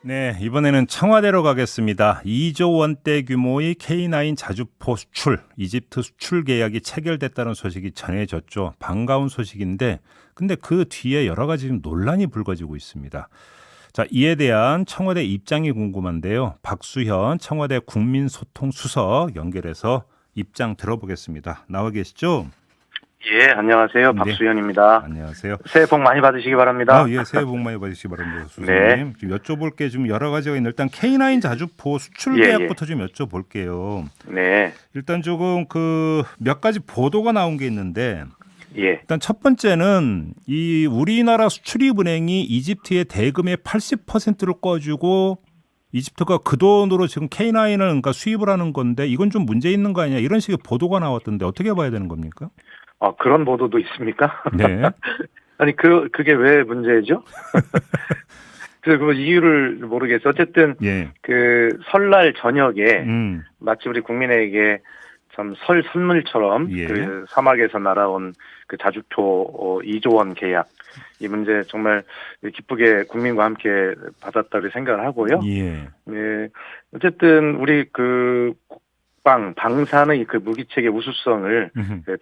네, 이번에는 청와대로 가겠습니다. 2조 원대 규모의 K9 자주포 수출, 이집트 수출 계약이 체결됐다는 소식이 전해졌죠. 반가운 소식인데, 근데 그 뒤에 여러 가지 지금 논란이 불거지고 있습니다. 자, 이에 대한 청와대 입장이 궁금한데요. 박수현 청와대 국민소통수석 연결해서 입장 들어보겠습니다. 나와 계시죠? 예, 안녕하세요. 네. 박수현입니다. 안녕하세요. 새해 복 많이 받으시기 바랍니다. 예, 새해 복 많이 받으시기 바랍니다, 수석님. 네. 지금 여쭤볼 게 좀 여러 가지가 있는데 일단 K9 자주포 수출 예, 계약부터 좀 여쭤볼게요. 네. 일단 조금 그 몇 가지 보도가 나온 게 있는데 예. 일단 첫 번째는 이 우리나라 수출입은행이 이집트의 대금의 80%를 꺼주고 이집트가 그 돈으로 지금 K9을 그러니까 수입을 하는 건데 이건 좀 문제 있는 거 아니냐 이런 식의 보도가 나왔던데 어떻게 봐야 되는 겁니까? 아, 그런 보도도 있습니까? 네. 아니, 그게 왜 문제죠? 그 이유를 모르겠어. 어쨌든, 예. 그 설날 저녁에 마치 우리 국민에게 참 설 선물처럼 예. 그 사막에서 날아온 그 자주포 2조 원 계약. 이 문제 정말 기쁘게 국민과 함께 받았다고 생각을 하고요. 예. 네. 어쨌든 우리 그 방산의 그 무기체계 우수성을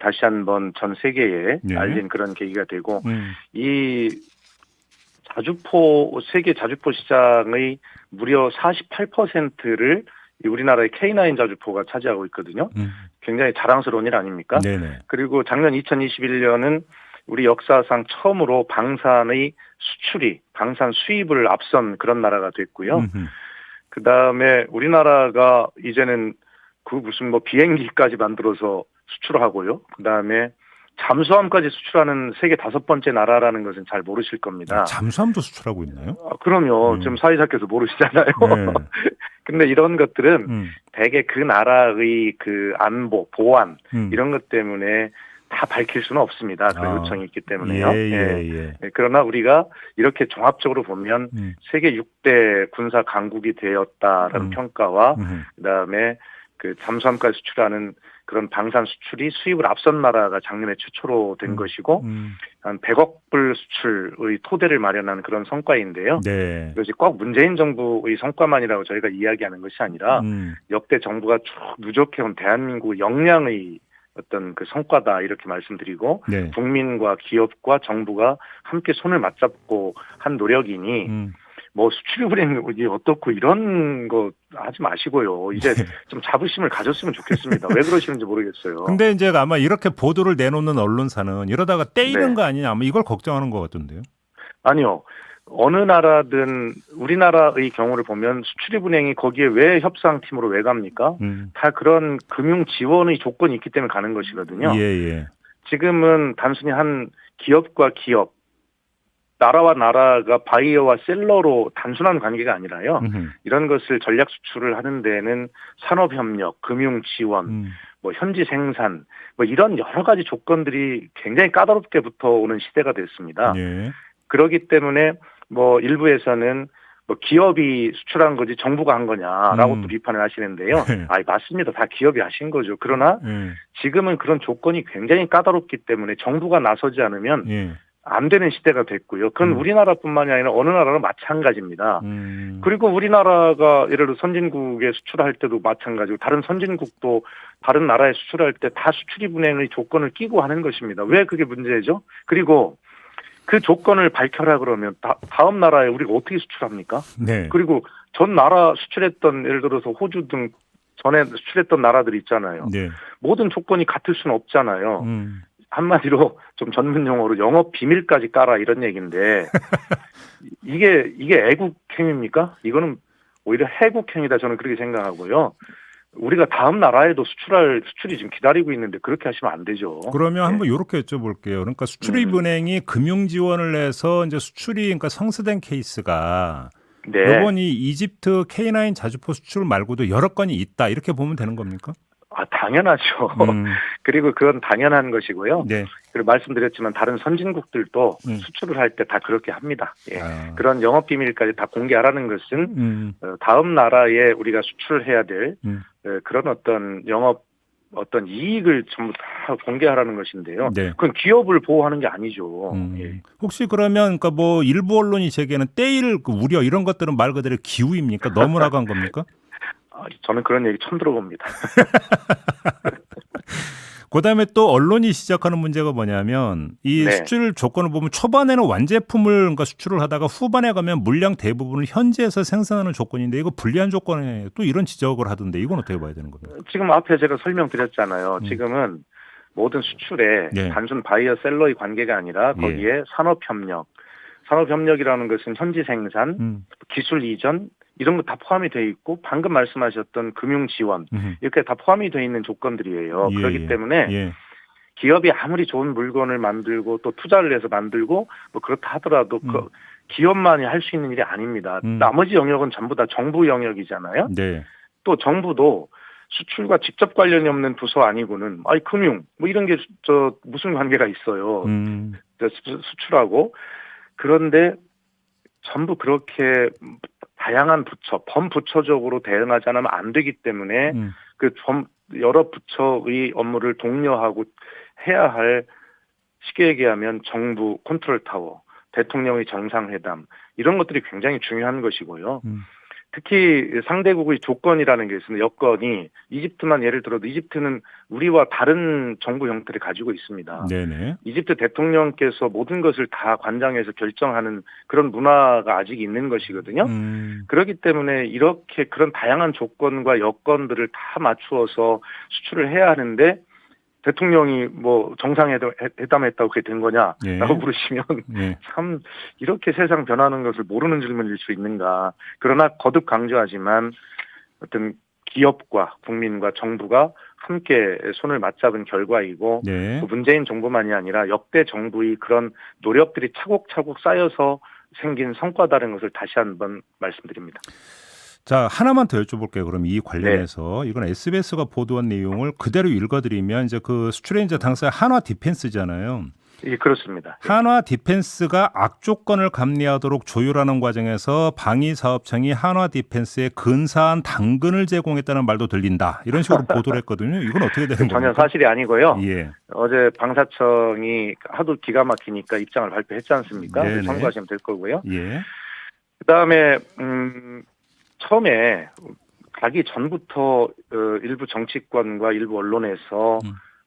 다시 한번 전 세계에 네. 알린 그런 계기가 되고 음. 이 세계 자주포 시장의 무려 48%를 우리나라의 K9 자주포가 차지하고 있거든요. 굉장히 자랑스러운 일 아닙니까? 네네. 그리고 작년 2021년은 우리 역사상 처음으로 방산 수입을 앞선 그런 나라가 됐고요. 그 다음에 우리나라가 이제는 그 무슨 뭐 비행기까지 만들어서 수출을 하고요. 그 다음에 잠수함까지 수출하는 세계 5번째 나라라는 것은 잘 모르실 겁니다. 잠수함도 수출하고 있나요? 그럼요. 좀 사회자께서 모르시잖아요. 네. 근데 이런 것들은 대개 그 나라의 그 안보, 보안 이런 것 때문에 다 밝힐 수는 없습니다. 그런 요청이 있기 때문에요. 예. 그러나 우리가 이렇게 종합적으로 보면 세계 6대 군사 강국이 되었다라는 평가와 그다음에 그 잠수함까지 수출하는 그런 방산 수출이 수입을 앞선 나라가 작년에 최초로 된 것이고 한 100억 불 수출의 토대를 마련한 그런 성과인데요. 네. 이것이 꼭 문재인 정부의 성과만이라고 저희가 이야기하는 것이 아니라 역대 정부가 쭉 누적해온 대한민국 역량의 어떤 그 성과다 이렇게 말씀드리고 네. 국민과 기업과 정부가 함께 손을 맞잡고 한 노력이니 뭐 수출입은행이 어떻고 이런 거 하지 마시고요. 이제 좀 자부심을 가졌으면 좋겠습니다. 왜 그러시는지 모르겠어요. 근데 이제 아마 이렇게 보도를 내놓는 언론사는 이러다가 떼이는 네. 거 아니냐 아마 이걸 걱정하는 것 같던데요. 아니요. 어느 나라든 우리나라의 경우를 보면 수출입은행이 거기에 왜 협상팀으로 왜 갑니까? 다 그런 금융 지원의 조건이 있기 때문에 가는 것이거든요. 예. 지금은 단순히 한 기업과 기업, 나라와 나라가 바이어와 셀러로 단순한 관계가 아니라요. 이런 것을 전략 수출을 하는 데는 산업협력, 금융 지원, 뭐 현지 생산, 뭐 이런 여러 가지 조건들이 굉장히 까다롭게 붙어오는 시대가 됐습니다. 예. 그렇기 때문에 뭐 일부에서는 뭐 기업이 수출한 거지 정부가 한 거냐라고 또 비판을 하시는데요. 맞습니다. 다 기업이 하신 거죠. 그러나 지금은 그런 조건이 굉장히 까다롭기 때문에 정부가 나서지 않으면 안 되는 시대가 됐고요. 그건 우리나라뿐만이 아니라 어느 나라나 마찬가지입니다. 그리고 우리나라가 예를 들어 선진국에 수출할 때도 마찬가지고 다른 선진국도 다른 나라에 수출할 때 다 수출입은행의 조건을 끼고 하는 것입니다. 왜 그게 문제죠? 그리고 그 조건을 밝혀라 그러면 다음 나라에 우리가 어떻게 수출합니까? 네. 그리고 전 나라 수출했던 예를 들어서 호주 등 전에 수출했던 나라들 있잖아요. 네. 모든 조건이 같을 수는 없잖아요. 한마디로 좀 전문 용어로 영업 비밀까지 깔아 이런 얘기인데 이게 애국행위입니까? 이거는 오히려 해국행위다 저는 그렇게 생각하고요. 우리가 다음 나라에도 수출이 지금 기다리고 있는데 그렇게 하시면 안 되죠. 그러면 한번 이렇게 여쭤볼게요. 그러니까 수출입은행이 금융 지원을 해서 이제 수출이 그러니까 성사된 케이스가 이번이 이집트 K9 자주포 수출 말고도 여러 건이 있다 이렇게 보면 되는 겁니까? 당연하죠. 그리고 그건 당연한 것이고요. 네. 그리고 말씀드렸지만 다른 선진국들도 수출을 할 때 다 그렇게 합니다. 예. 그런 영업 비밀까지 다 공개하라는 것은 다음 나라에 우리가 수출해야 될 그런 어떤 영업 어떤 이익을 전부 다 공개하라는 것인데요. 네. 그건 기업을 보호하는 게 아니죠. 예. 혹시 그러면 그러니까 뭐 일부 언론이 제기하는 떼일 그 우려 이런 것들은 말 그대로 기우입니까? 너무 나간 겁니까? 저는 그런 얘기 처음 들어봅니다. 그다음에 또 언론이 시작하는 문제가 뭐냐면 이 네. 수출 조건을 보면 초반에는 완제품을 그러니까 수출을 하다가 후반에 가면 물량 대부분을 현지에서 생산하는 조건인데 이거 불리한 조건에 또 이런 지적을 하던데 이건 어떻게 봐야 되는 겁니까? 지금 앞에 제가 설명드렸잖아요. 지금은 모든 수출에 네. 단순 바이어 셀러의 관계가 아니라 거기에 산업협력이라는 것은 현지 생산, 기술 이전 이런 거 다 포함이 되어 있고 방금 말씀하셨던 금융 지원 이렇게 다 포함이 되어 있는 조건들이에요. 예, 그렇기 때문에 예. 기업이 아무리 좋은 물건을 만들고 또 투자를 해서 만들고 뭐 그렇다 하더라도 그 기업만이 할 수 있는 일이 아닙니다. 나머지 영역은 전부 다 정부 영역이잖아요. 네. 또 정부도 수출과 직접 관련이 없는 부서 아니고는 금융 뭐 이런 게 무슨 관계가 있어요. 수출하고. 그런데 전부 그렇게 다양한 부처, 범부처적으로 대응하지 않으면 안 되기 때문에 여러 부처의 업무를 독려하고 해야 할 쉽게 얘기하면 정부 컨트롤 타워, 대통령의 정상회담 이런 것들이 굉장히 중요한 것이고요. 특히 상대국의 조건이라는 게 있습니다. 여건이 이집트만 예를 들어도 이집트는 우리와 다른 정부 형태를 가지고 있습니다. 네네. 이집트 대통령께서 모든 것을 다 관장해서 결정하는 그런 문화가 아직 있는 것이거든요. 그렇기 때문에 이렇게 그런 다양한 조건과 여건들을 다 맞추어서 수출을 해야 하는데 대통령이 뭐 정상회담했다고 그게 된 거냐라고 예. 물으시면 예. 참 이렇게 세상 변하는 것을 모르는 질문일 수 있는가. 그러나 거듭 강조하지만 어떤 기업과 국민과 정부가 함께 손을 맞잡은 결과이고 네. 문재인 정부만이 아니라 역대 정부의 그런 노력들이 차곡차곡 쌓여서 생긴 성과다라는 것을 다시 한번 말씀드립니다. 자, 하나만 더 여쭤볼게요. 그럼 이 관련해서 이건 SBS가 보도한 내용을 그대로 읽어드리면 이제 그 수출의 이제 당사자 한화 디펜스잖아요. 예, 그렇습니다. 한화 디펜스가 악조건을 감내하도록 조율하는 과정에서 방위사업청이 한화 디펜스에 근사한 당근을 제공했다는 말도 들린다. 이런 식으로 보도를 했거든요. 이건 어떻게 되는 겁니까? 전혀 사실이 아니고요. 예. 어제 방사청이 하도 기가 막히니까 입장을 발표했지 않습니까? 네네. 참고하시면 될 거고요. 예. 그다음에 처음에 가기 전부터 일부 정치권과 일부 언론에서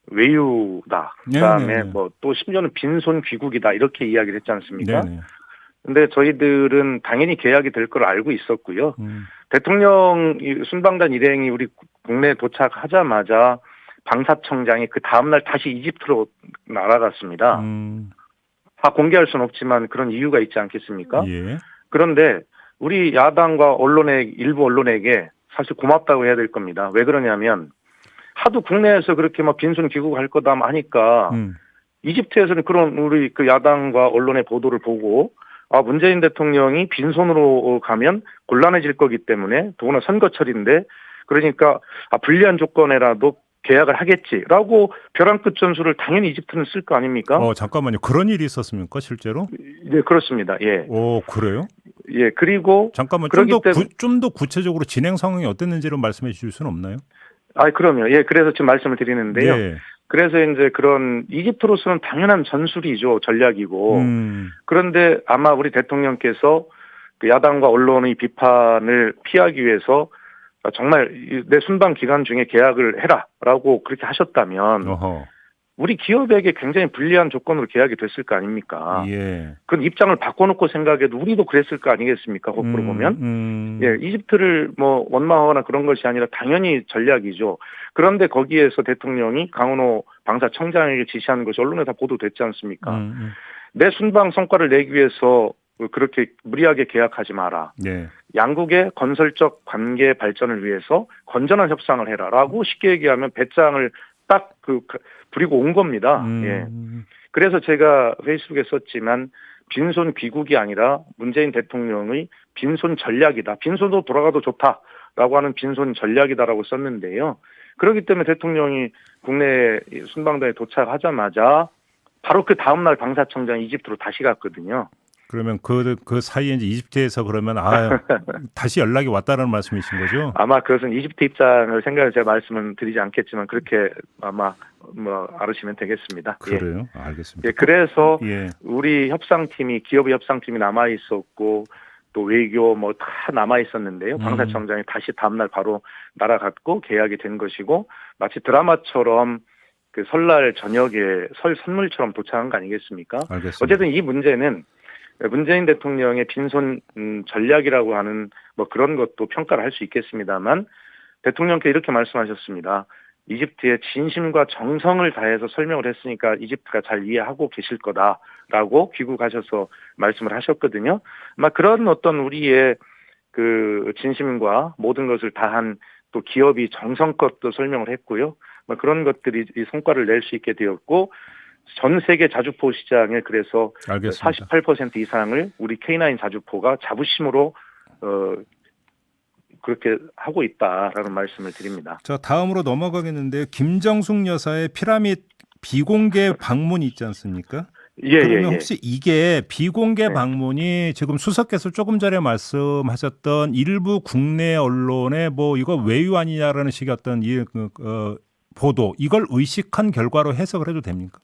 외유다. 그다음에 네네네. 뭐 또 심지어는 빈손 귀국이다 이렇게 이야기를 했지 않습니까? 네네. 근데 저희들은 당연히 계약이 될 걸 알고 있었고요. 대통령 순방단 일행이 우리 국내에 도착하자마자 방사청장이 그 다음날 다시 이집트로 날아갔습니다. 다 공개할 수는 없지만 그런 이유가 있지 않겠습니까? 예. 그런데 우리 야당과 일부 언론에게 사실 고맙다고 해야 될 겁니다. 왜 그러냐면 하도 국내에서 그렇게 막 빈손 귀국할 거다 하니까 이집트에서는 그런 우리 그 야당과 언론의 보도를 보고 문재인 대통령이 빈손으로 가면 곤란해질 거기 때문에 더구나 선거철인데 그러니까 불리한 조건에라도 계약을 하겠지라고 벼랑 끝 전술을 당연히 이집트는 쓸 거 아닙니까? 잠깐만요. 그런 일이 있었습니까, 실제로? 네, 그렇습니다. 예. 그래요? 예, 그리고 잠깐만 좀 더 구체적으로 진행 상황이 어땠는지를 말씀해 주실 수는 없나요? 그럼요. 예, 그래서 지금 말씀을 드리는데요. 네. 그래서 이제 그런 이집트로서는 당연한 전술이죠. 전략이고. 그런데 아마 우리 대통령께서 그 야당과 언론의 비판을 피하기 위해서 정말 내 순방 기간 중에 계약을 해라라고 그렇게 하셨다면 우리 기업에게 굉장히 불리한 조건으로 계약이 됐을 거 아닙니까? 예. 그런 입장을 바꿔놓고 생각해도 우리도 그랬을 거 아니겠습니까? 거꾸로 보면. 예, 이집트를 뭐 원망하거나 그런 것이 아니라 당연히 전략이죠. 그런데 거기에서 대통령이 강은호 방사청장에게 지시하는 것이 언론에 다 보도됐지 않습니까? 내 순방 성과를 내기 위해서 그렇게 무리하게 계약하지 마라. 네. 양국의 건설적 관계 발전을 위해서 건전한 협상을 해라라고 쉽게 얘기하면 배짱을 딱 부리고 온 겁니다. 예. 그래서 제가 페이스북에 썼지만 빈손 귀국이 아니라 문재인 대통령의 빈손 전략이다. 빈손으로 돌아가도 좋다라고 하는 빈손 전략이다라고 썼는데요. 그렇기 때문에 대통령이 국내 순방단에 도착하자마자 바로 그 다음날 방사청장 이집트로 다시 갔거든요. 그러면 그 사이에 이제 이집트에서 그러면 다시 연락이 왔다는 말씀이신 거죠? 아마 그것은 이집트 입장을 생각해서 제가 말씀을 드리지 않겠지만 그렇게 아마 알으시면 되겠습니다. 그래요? 알겠습니다. 그래서 예. 우리 기업의 협상팀이 남아 있었고 또 외교 다 남아 있었는데요. 방사청장이 다시 다음날 바로 날아갔고 계약이 된 것이고 마치 드라마처럼 그 설날 저녁에 설 선물처럼 도착한 거 아니겠습니까? 알겠습니다. 어쨌든 이 문제는 문재인 대통령의 빈손 전략이라고 하는 그런 것도 평가를 할 수 있겠습니다만 대통령께 이렇게 말씀하셨습니다. 이집트의 진심과 정성을 다해서 설명을 했으니까 이집트가 잘 이해하고 계실 거다라고 귀국하셔서 말씀을 하셨거든요. 아마 그런 어떤 우리의 그 진심과 모든 것을 다한 또 기업이 정성껏 또 설명을 했고요. 그런 것들이 이 성과를 낼 수 있게 되었고 전 세계 자주포 시장에 그래서 알겠습니다. 48% 이상을 우리 K9 자주포가 자부심으로 그렇게 하고 있다라는 말씀을 드립니다. 자, 다음으로 넘어가겠는데요. 김정숙 여사의 피라미드 비공개 방문이 있지 않습니까? 그러면 혹시 이게 비공개 방문이 지금 수석께서 조금 전에 말씀하셨던 일부 국내 언론의 이거 외유 아니냐라는 식의 어떤 보도 이걸 의식한 결과로 해석을 해도 됩니까?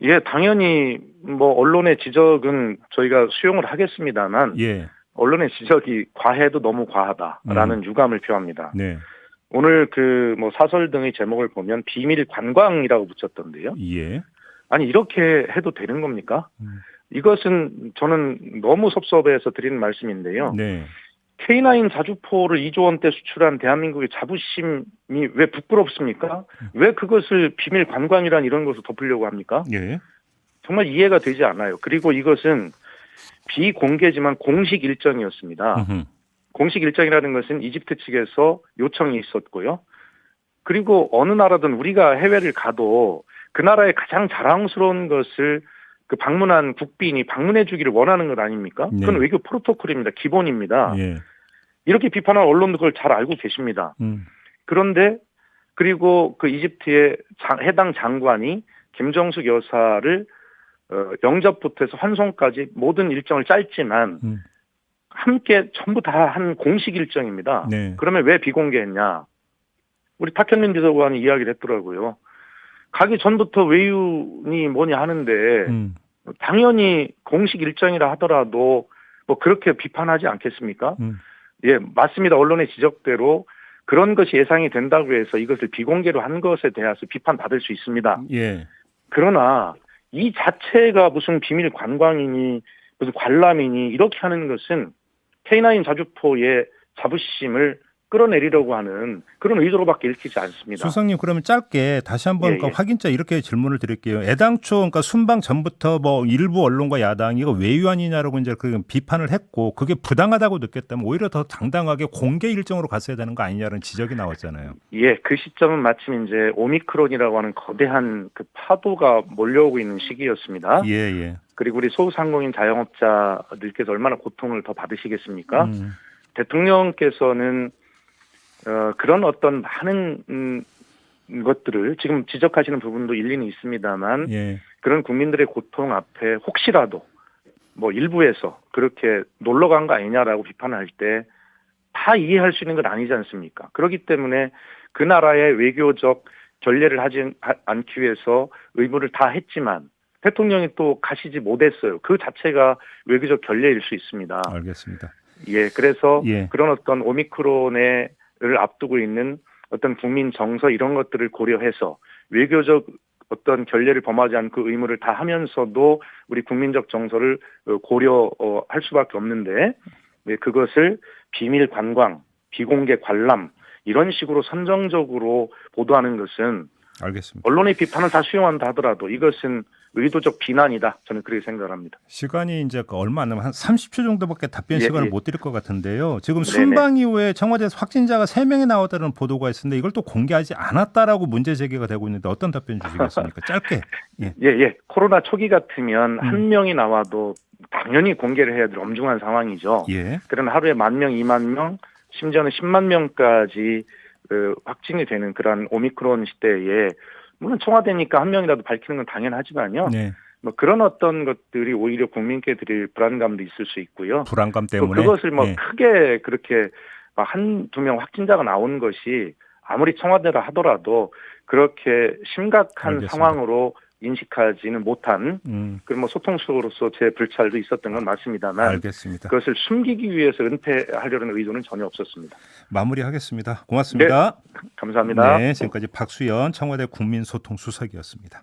예, 당연히 언론의 지적은 저희가 수용을 하겠습니다만 언론의 지적이 과해도 너무 과하다라는 유감을 표합니다. 네. 오늘 사설 등의 제목을 보면 비밀 관광이라고 붙였던데요. 예. 아니 이렇게 해도 되는 겁니까? 이것은 저는 너무 섭섭해서 드리는 말씀인데요. 네. K9 자주포를 2조 원대 수출한 대한민국의 자부심이 왜 부끄럽습니까? 왜 그것을 비밀 관광이란 이런 것을 덮으려고 합니까? 예. 정말 이해가 되지 않아요. 그리고 이것은 비공개지만 공식 일정이었습니다. 공식 일정이라는 것은 이집트 측에서 요청이 있었고요. 그리고 어느 나라든 우리가 해외를 가도 그 나라의 가장 자랑스러운 것을 그 방문한 국빈이 방문해 주기를 원하는 것 아닙니까? 그건 외교 프로토콜입니다. 기본입니다. 이렇게 비판한 언론도 그걸 잘 알고 계십니다. 그런데 그리고 그 이집트의 해당 장관이 김정숙 여사를 영접부터 해서 환송까지 모든 일정을 짧지만 함께 전부 다 한 공식 일정입니다. 네. 그러면 왜 비공개했냐? 우리 탁현민 비서관이 이야기를 했더라고요. 가기 전부터 외유니 뭐니 하는데 당연히 공식 일정이라 하더라도 그렇게 비판하지 않겠습니까? 예, 맞습니다. 언론의 지적대로 그런 것이 예상이 된다고 해서 이것을 비공개로 한 것에 대해서 비판받을 수 있습니다. 예. 그러나 이 자체가 무슨 비밀 관광이니 무슨 관람이니 이렇게 하는 것은 K9 자주포의 자부심을 끌어내리려고 하는 그런 의도로밖에 읽히지 않습니다. 수석님 그러면 짧게 다시 한번 확인자 이렇게 질문을 드릴게요. 애당초 그러니까 순방 전부터 일부 언론과 야당이 이거 외유 아니냐라고 이제 그 비판을 했고 그게 부당하다고 느꼈다면 오히려 더 당당하게 공개 일정으로 갔어야 되는 거 아니냐는 지적이 나왔잖아요. 예, 그 시점은 마침 이제 오미크론이라고 하는 거대한 그 파도가 몰려오고 있는 시기였습니다. 예. 그리고 우리 소상공인 자영업자들께서 얼마나 고통을 더 받으시겠습니까? 대통령께서는 그런 어떤 많은 것들을 지금 지적하시는 부분도 일리는 있습니다만 그런 국민들의 고통 앞에 혹시라도 일부에서 그렇게 놀러 간 거 아니냐라고 비판할 때 다 이해할 수 있는 건 아니지 않습니까? 그렇기 때문에 그 나라의 외교적 결례를 하지 않기 위해서 의무를 다 했지만 대통령이 또 가시지 못했어요. 그 자체가 외교적 결례일 수 있습니다. 알겠습니다. 예, 그래서 그런 어떤 오미크론을 앞두고 있는 어떤 국민 정서 이런 것들을 고려해서 외교적 어떤 결례를 범하지 않고 의무를 다 하면서도 우리 국민적 정서를 고려할 수밖에 없는데 그것을 비밀 관광, 비공개 관람 이런 식으로 선정적으로 보도하는 것은 알겠습니다. 언론의 비판을 다 수용한다 하더라도 이것은 의도적 비난이다. 저는 그렇게 생각합니다. 시간이 이제 얼마 안 남은 한 30초 정도밖에 답변 시간을 못 드릴 것 같은데요. 지금 네네. 순방 이후에 청와대에서 확진자가 3명이 나왔다는 보도가 있었는데 이걸 또 공개하지 않았다라고 문제 제기가 되고 있는데 어떤 답변 주시겠습니까? 짧게. 예. 코로나 초기 같으면 한 명이 나와도 당연히 공개를 해야 될 엄중한 상황이죠. 그런 하루에 10,000명, 20,000명, 심지어는 10만 명까지 확진이 되는 그런 오미크론 시대에 물론 청와대니까 한 명이라도 밝히는 건 당연하지만요. 뭐 그런 어떤 것들이 오히려 국민께 드릴 불안감도 있을 수 있고요. 불안감 또 때문에 그것을 뭐 예. 크게 그렇게 한두 명 확진자가 나오는 것이 아무리 청와대라 하더라도 그렇게 심각한 알겠습니다. 상황으로 인식하지는 못한 그런 뭐 소통수로서 제 불찰도 있었던 건 맞습니다만 알겠습니다. 그것을 숨기기 위해서 은폐하려는 의도는 전혀 없었습니다. 마무리하겠습니다. 고맙습니다. 감사합니다. 네, 지금까지 박수연 청와대 국민소통수석이었습니다.